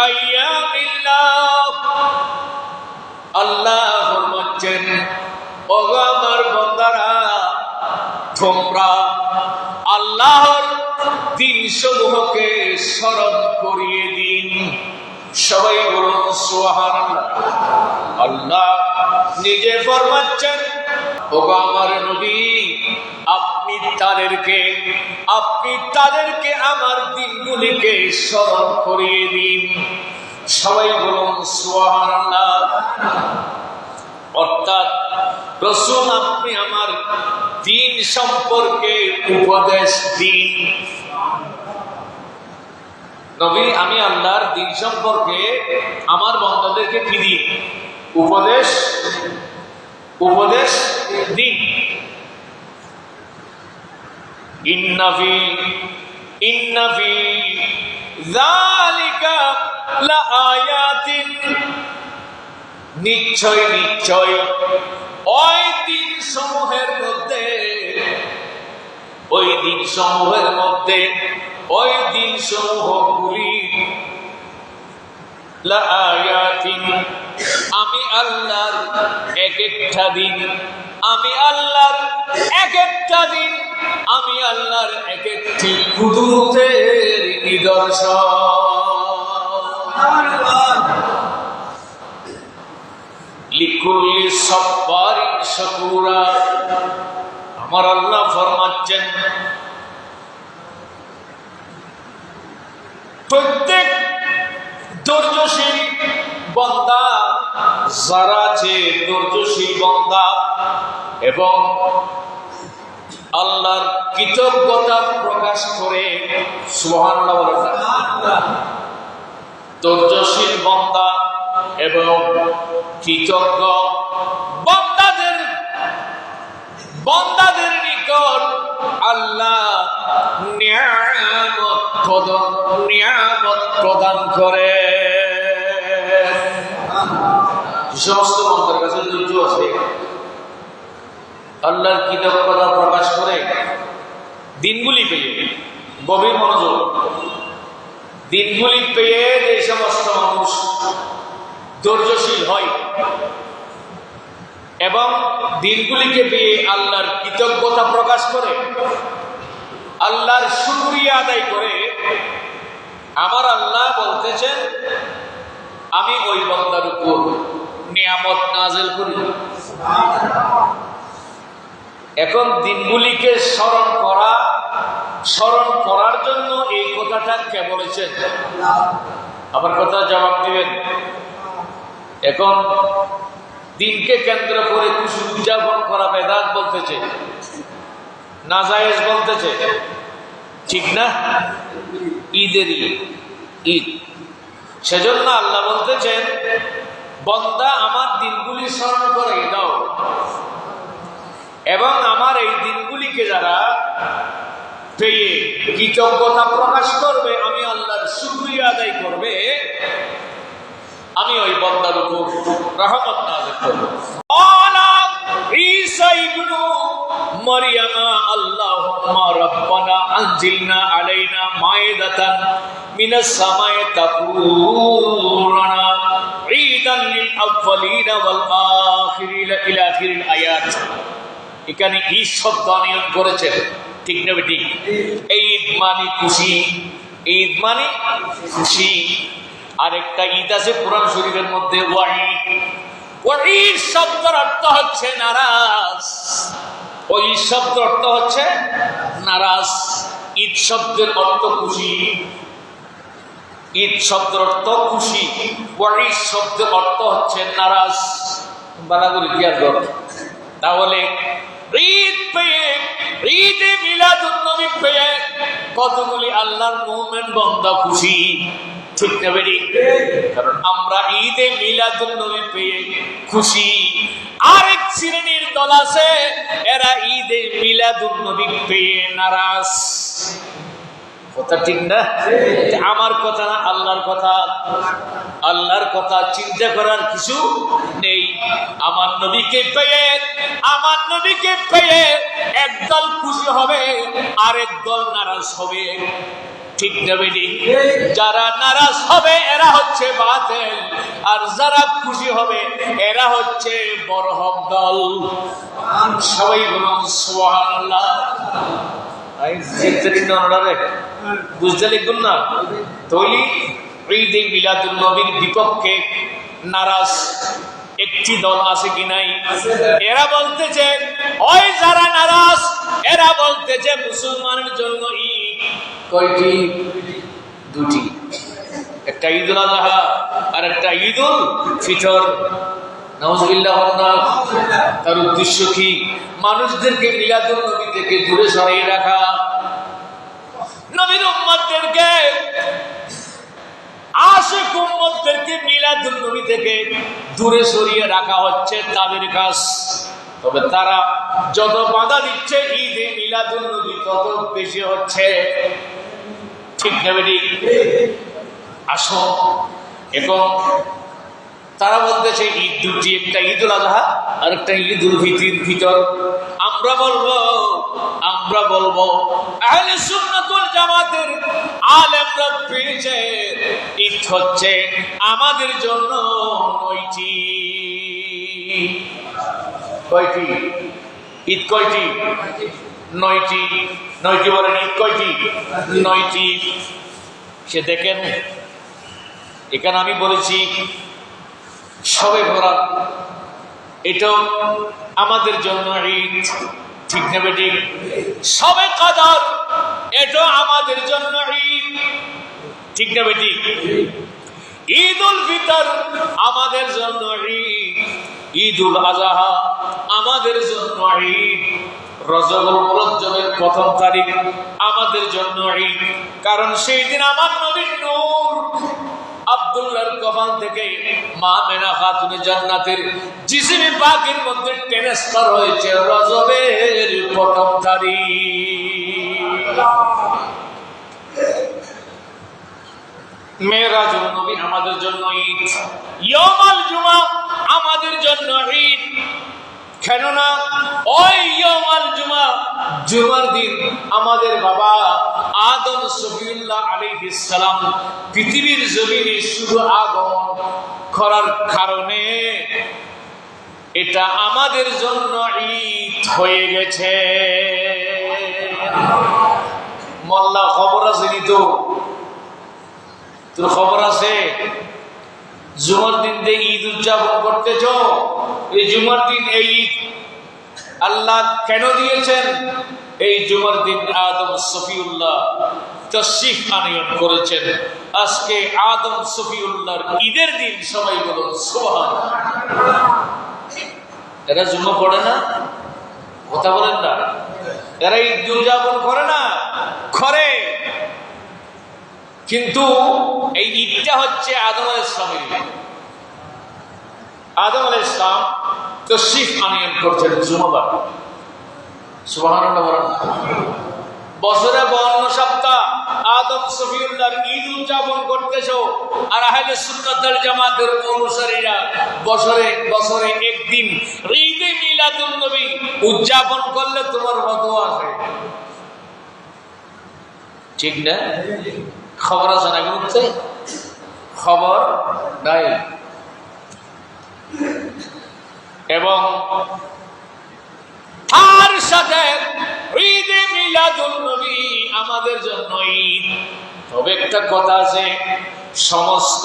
আইয়ামিল্লাহ, আল্লাহ ফরমাচ্ছেন, ওগো আমার বান্দারা, তোমরা আল্লাহর দিন সমূহকে স্মরণ করিয়ে দিন। সবাই বলুন সুবহানাল্লাহ। আল্লাহ নিজে ফরমাচ্ছেন, ওগো আমার নবী, আপনি তাদেরকে আমার দিনগুলিকে স্মরণ করিয়ে দিন। সবাই বলুন সুবহানাল্লাহ। অর্থাৎ রাসূল আপনি আমার দিন সম্পর্কে উপদেশ দিন। নবী আমি আল্লাহর দিন সম্পর্কে আমার বান্দাদেরকে কি দিন? উপদেশ দিন। ইন্না ফি যালিকা লাআয়াতিন, নিশ্চয় ওই দিন সমূহের মধ্যে ওই দিন সমূহগুলি লাআয়াতিন, আমি আল্লাহর এক একটা দিন আমি আল্লাহর এক একটি কুদরতের নিদর্শন। লিকুল্লি সাব্বারিন শাকুরা, আমার আল্লাহ ফরমাচ্ছেন, প্রত্যেক ধৈর্যশীল বান্দা যারা আছে, ধৈর্যশীল বান্দা এবং আল্লাহর কৃতজ্ঞতা প্রকাশ করে, সুবহানাল্লাহ বলেন, ধৈর্যশীল বান্দা এবং কৃতজ্ঞ বান্দাদের নিকট আল্লাহ নিয়ামত প্রদান করে। সমস্ত বান্দার কাছে ধৈর্য আছে, আল্লাহর কৃতজ্ঞতা প্রকাশ করে দিনগুলি পেয়ে, গভীর মনোযোগ, দিনগুলি পেয়ে যে সমস্ত মানুষ ধৈর্যশীল হয় এবং দিনগুলিকে পেয়ে আল্লাহর কৃতজ্ঞতা প্রকাশ করে, আল্লাহর শুকরিয়া আদায় করে, আমার আল্লাহ বলতেছেন, আমি ওই বান্দার উপর নিয়ামত নাযিল করি। এখন দিনগুলিকে স্মরণ করার জন্য এই কথাটা কে বলেছেন? আমার কথা জবাব দিবেন। এখন দিনকে কেন্দ্র করে কিছু উদযাপন করা বেদাত বলতেছে, নাজায়েজ বলতেছে, ঠিক না? ঈদ, সেজন্য আল্লাহ বলতেছেন, বান্দা আমার দিনগুলি স্মরণ করে দাও এবং আমার এই দিনগুলিকে যারা পেয়ে কৃতজ্ঞতা প্রকাশ করবে, আমি আল্লাহর শুকরিয়া আদায় করবে, আমি ওই বান্দার উপর রহমত নাযিল করব। ঈসা ইবনে মারইয়াম, আল্লাহুম্মা রাব্বানা আনজিলনা আলাইনা মাইদাতান মিনাস সামাই তাকুনা ঈদান লিল আউয়ালিনা ওয়াল আখিরিনা ইলা আখিরিল আয়াত। এখানে ঈদ শব্দ নিয়ম করেছেন, ঠিক না বেটি? ঈদ মানে খুশি। আরেকটা ঈদ আছে কোরআন শরীফের মধ্যে, ওয়াঈদ শব্দের অর্থ হচ্ছে নারাজ। ঈদ শব্দের অর্থ খুশি। ওয়াঈদ শব্দের অর্থ হচ্ছে নারাজ। বালাগুলি কি আর গল্প? তাহলে ঈদে মিলাদুন নবী পেয়ে কতগুলি আল্লাহর মুমিন বান্দা খুশি, ঠিক না বেরি? কারণ আমরা ঈদে মিলাদুন নবী পেয়ে খুশি। আরেক শ্রেণীর দল আছে, এরা ঈদে মিলাদুন নবী পেয়ে নারাজ। কথা ঠিক না? আমার কথা না, আল্লাহর কথা। আল্লাহর কথা চিন্তা করার কিছু নেই। আমার নবীকে পেয়ে একদল খুশি হবে, আরেক দল নারাজ হবে। ঠিক না বেটি? যারা নারাজ হবে এরা হচ্ছে বাতিল, আর যারা খুশি হবে এরা হচ্ছে বড় হক দল। সবাই বলুন সুবহানাল্লাহ। বুঝতে লিখুন না তৈলি। ঈদে মিলাদুন নবীর বিপক্ষে নারাজ একটি দল আছে কি নাই? এরা বলতেছে, ওই যারা নারাজ এরা বলতেছে মুসলমানের জন্য ঈদ কয়টি? দুটি, একটা ঈদুল আযহা আর একটা ঈদুল ফিতর। নাউযুবিল্লাহ। তার উদ্দেশ্য কি? মানুষদেরকে মিলাদুন নবী থেকে দূরে সরিয়ে রাখা। নবীর উম্মতদেরকে, আশিক উম্মতদেরকে মিলাদুন নবী থেকে দূরে সরিয়ে রাখা হচ্ছে তাদের কাজ। তবে তারা যত বাধা দিচ্ছে ঈদে মিলাদুন নবী তত বেশি হচ্ছে। ঠিক না বেটি? আসো, এখন তারা বলতেছে ঈদ দুটি, একটা ঈদুল আযহা আর একটা ঈদুল ফিতর। আমরা বলবো আহলে সুন্নাত ওয়াল জামাতের আলেমরা পেয়েছে ঈদ হচ্ছে আমাদের জন্য নয়টি। কয়টি ঈদ? কয়টি? নয়টি। নয়টি বলেন, ঈদ কয়টি? নয়টি। সে দেখেন এখানে আমি বলেছি শবে বরাত, এটাও আমাদের জন্য ঈদ। ঠিক না বেটি? শবে কদর এটাও আমাদের জন্য ঈদ। ঠিক না বেটি? ঈদুল ফিতর আমাদের জন্য ঈদ, ঈদুল আযহা আমাদের জন্য ঈদ, রজবুল মুরজ্জমের প্রথম তারিখ আমাদের জন্য ঈদ। কারণ সেই দিন আমার নবীর নূর আব্দুল্লাহর কফন থেকে মা মেনা খাতুনে জান্নাতের জিসিমে পাকের মধ্যে ট্রান্সফার হয়েছে রজবের প্রথম তারিখ। মেরাজুন নবী আমাদের জন্য ঈদ, ইয়াউমুল জুমা আমাদের জন্য ঈদ। কেননা ওই ইয়াউমুল জুমা, জুমার দিন আমাদের বাবা আদম সফিউল্লাহ আলাইহিস সালাম পৃথিবীর জমিনে শুধু আগমন করার কারণে এটা আমাদের জন্য ঈদ হয়ে গেছে। মোল্লা খবর আছে নি? তো তোর খবর আছে? জুমার দিন যে ঈদ উদযাপন করতেছ, এই জুমার দিন এই ঈদ আল্লাহ কেন দিয়েছেন? এই জুমার দিন আদম সফিউল্লাহ তাশরীফ আনয়ন করেছেন। আজকে আদম সফিউল্লাহর ঈদের দিন। সবাই বলুন সুবহানাল্লাহ। এরা জুমা পড়ে না? কথা বলেন না। এরা ঈদ উদযাপন করে না? করে, কিন্তু এই ঈদটা হচ্ছে আদম আলাইহিস সালামের ঈদ। আদম আলাইহিস সালাম তাশরীফ আনয়ন করছেন জুমাবার। সুবহানাল্লাহ বলেন। বছরে 52 সপ্তাহ আদম সফিউল্লাহর ঈদ উদযাপন করতেছো, আর আহলে সুন্নাত ওয়াল জামাতের অনুসারীরা বছরে একদিন ঈদে মিলাদুন নবী উদযাপন করলে তোমার ফতোয়া আছে। ঠিক না? খবর আছে না? গ্রুপে খবর নাই। এবং তার সাথে ঈদে মিলাদুন নবী আমাদের জন্য ঈদ। তবে একটা কথা আছে, সমস্ত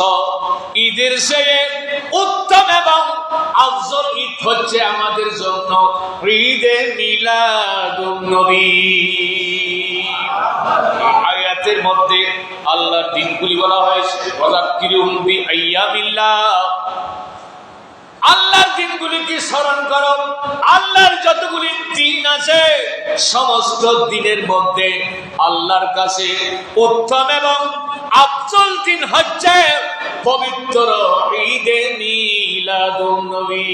ঈদের চেয়ে উত্তম এবং আফজল ঈদ হচ্ছে আমাদের জন্য ঈদে মিলাদুন নবী। আয়াতের মধ্যে আল্লাহর দিনগুলি বলা হয়েছে, ওয়াযাক্কিরুহুম বিআইয়ামিল্লাহ। আল্লাহর দিনগুলিকে স্মরণ করো। আল্লাহর যতগুলি দিন আছে সমস্ত দিনের মধ্যে আল্লাহর কাছে উত্তম এবং আফজল দিন হচ্ছে পবিত্র ঈদে মিলাদুন নবী।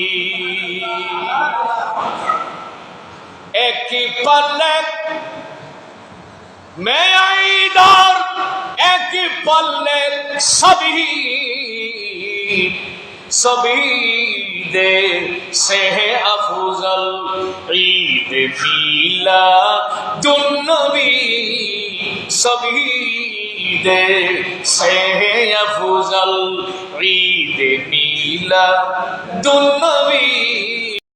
একই পাল্লে में आई ঈদার এক পল্লে সবই দে সে আফজল ঈদ মিলাদুন নবী সবই দে সে আফজল ঈদ মিলাদুন নবী